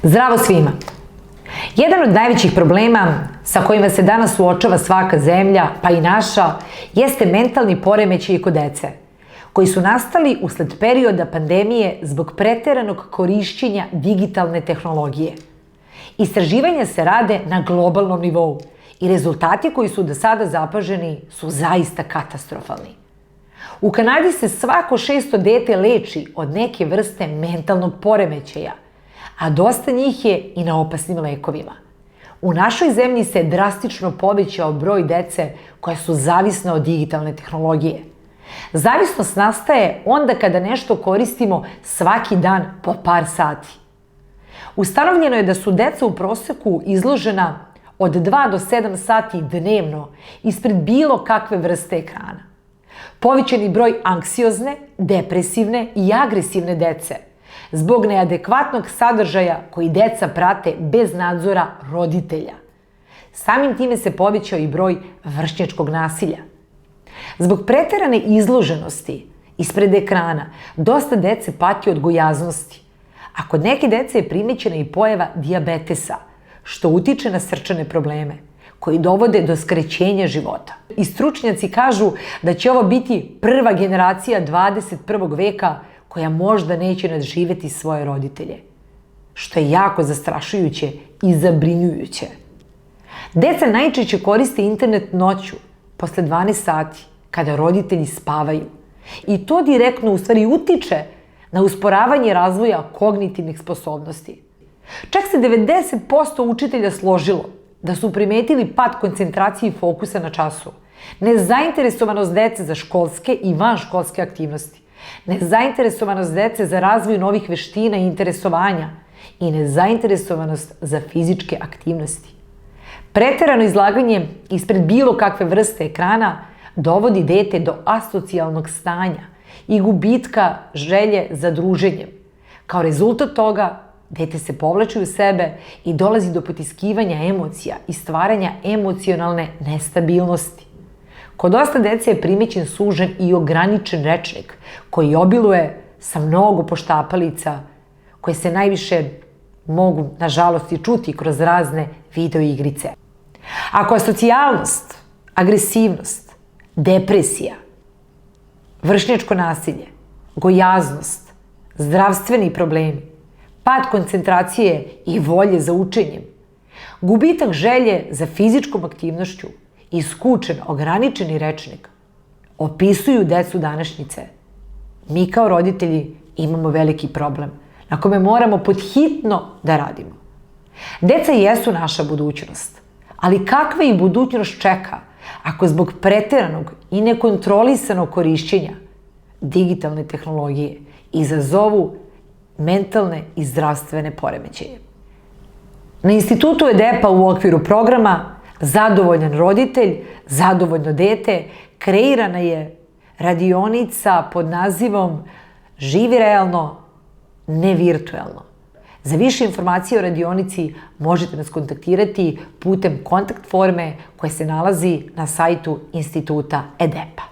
Zdravo svima! Jedan od najvećih problema sa kojima se danas suočava svaka zemlja, pa i naša, jeste mentalni poremećaj kod dece, koji su nastali usled perioda pandemije zbog preteranog korišćenja digitalne tehnologije. Istraživanja se rade na globalnom nivou i rezultati koji su do sada zapaženi su zaista katastrofalni. U Kanadi se svako 600 dete leči od neke vrste mentalnog poremećaja, a dosta njih je i na opasnim lekovima. U našoj zemlji se drastično povećao broj dece koja su zavisna od digitalne tehnologije. Zavisnost nastaje onda kada nešto koristimo svaki dan po par sati. Ustanovljeno je da su deca u proseku izložena od 2 do 7 sati dnevno ispred bilo kakve vrste ekrana. Povećani broj anksiozne, depresivne i agresivne dece zbog neadekvatnog sadržaja koji deca prate bez nadzora roditelja. Samim time se povećao i broj vršnjačkog nasilja. Zbog preterane izloženosti ispred ekrana, dosta dece pati od gojaznosti, a kod neke dece je primećena i pojava dijabetesa, što utiče na srčane probleme, koji dovode do skrećenja života. I stručnjaci kažu da će ovo biti prva generacija 21. veka koja možda neće nadživjeti svoje roditelje, što je jako zastrašujuće i zabrinjujuće. Deca najčešće koriste internet noću, posle 12 sati, kada roditelji spavaju. I to direktno u stvari utiče na usporavanje razvoja kognitivnih sposobnosti. Čak se 90% učitelja složilo da su primetili pad koncentracije i fokusa na času, nezainteresovanost dece za školske i vanškolske aktivnosti, nezainteresovanost dece za razvoj novih veština i interesovanja i nezainteresovanost za fizičke aktivnosti. Preterano izlaganje ispred bilo kakve vrste ekrana dovodi dete do asocijalnog stanja i gubitka želje za druženjem. Kao rezultat toga, dete se povlači u sebe i dolazi do potiskivanja emocija i stvaranja emocionalne nestabilnosti. Kod dosta dece je primećen sužen i ograničen rečnik koji obiluje sa mnogo poštapalica koje se najviše mogu, nažalost, i čuti kroz razne video igrice. Ako asocijalnost, agresivnost, depresija, vršnjačko nasilje, gojaznost, zdravstveni problemi, pad koncentracije i volje za učenjem, gubitak želje za fizičkom aktivnošću i skučen, ograničeni rečnik opisuju decu današnjice, mi kao roditelji imamo veliki problem na kome moramo podhitno da radimo. Deca jesu naša budućnost, ali kakva ih budućnost čeka ako zbog preteranog i nekontrolisanog korišćenja digitalne tehnologije izazovu mentalne i zdravstvene poremećaje? Na institutu EDEPA u okviru programa Zadovoljan roditelj, zadovoljno dete kreirana je radionica pod nazivom Živi realno, ne virtuelno. Za više informacije o radionici možete nas kontaktirati putem kontakt forme koja se nalazi na sajtu instituta EDEPA.